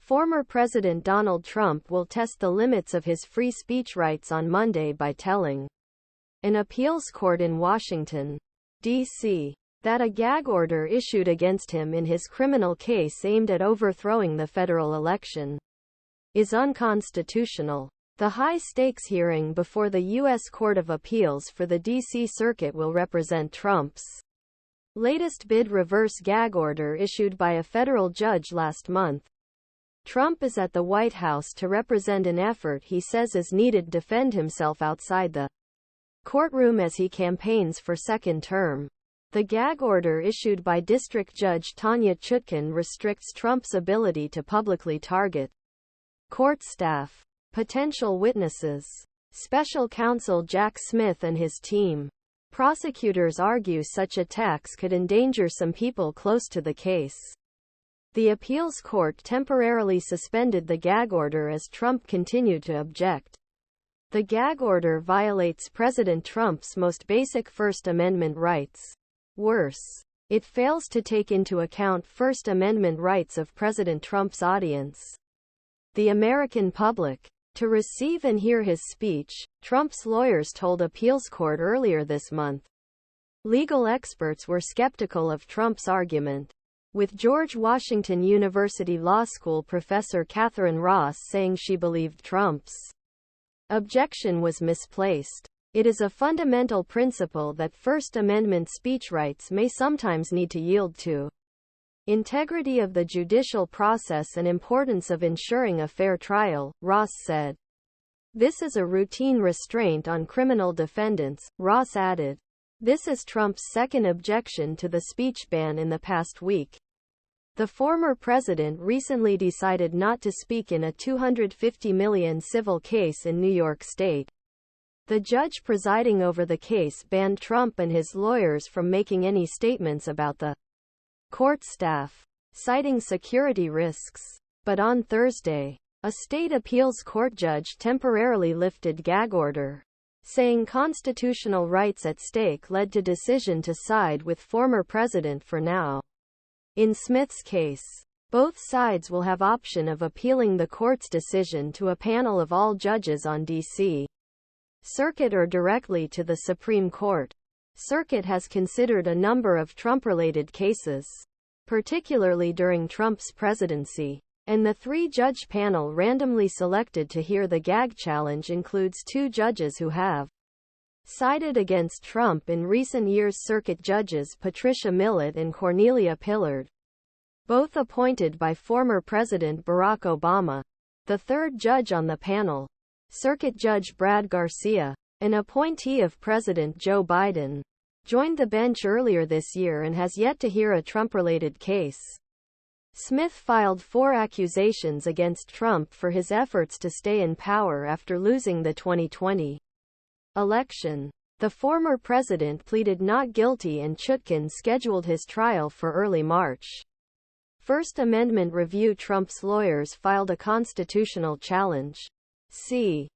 Former President Donald Trump will test the limits of his free speech rights on Monday by telling an appeals court in Washington, D.C., that a gag order issued against him in his criminal case aimed at overthrowing the federal election is unconstitutional. The high-stakes hearing before the U.S. Court of Appeals for the D.C. Circuit will represent Trump's latest bid reverse gag order issued by a federal judge last month. Trump is at the White House to represent an effort he says is needed to defend himself outside the courtroom as he campaigns for second term. The gag order issued by District Judge Tanya Chutkan restricts Trump's ability to publicly target court staff, potential witnesses, special counsel Jack Smith and his team. Prosecutors argue such attacks could endanger some people close to the case. The appeals court temporarily suspended the gag order as Trump continued to object. The gag order violates President Trump's most basic First Amendment rights. Worse, it fails to take into account First Amendment rights of President Trump's audience, the American public, to receive and hear his speech, Trump's lawyers told appeals court earlier this month. Legal experts were skeptical of Trump's argument, with George Washington University Law School professor Catherine Ross saying she believed Trump's objection was misplaced. It is a fundamental principle that First Amendment speech rights may sometimes need to yield to integrity of the judicial process and importance of ensuring a fair trial, Ross said. This is a routine restraint on criminal defendants, Ross added. This is Trump's second objection to the speech ban in the past week. The former president recently decided not to speak in a $250 million civil case in New York State. The judge presiding over the case banned Trump and his lawyers from making any statements about the court staff, citing security risks. But on Thursday, a state appeals court judge temporarily lifted gag order, saying constitutional rights at stake led to decision to side with former president for now. In Smith's case, both sides will have option of appealing the court's decision to a panel of all judges on D.C. Circuit or directly to the Supreme Court. Circuit has considered a number of Trump-related cases, particularly during Trump's presidency, and the three-judge panel randomly selected to hear the gag challenge includes two judges who have sided against Trump in recent years: circuit judges Patricia Millett and Cornelia, both appointed by former President Barack Obama. The third judge on the panel, Circuit Judge Brad Garcia, an appointee of President Joe Biden, joined the bench earlier this year and has yet to hear a Trump-related case. Smith filed 4 accusations against Trump for his efforts to stay in power after losing the 2020 election. The former president pleaded not guilty and Chutkan scheduled his trial for early March. First Amendment review: Trump's lawyers filed a constitutional challenge. C.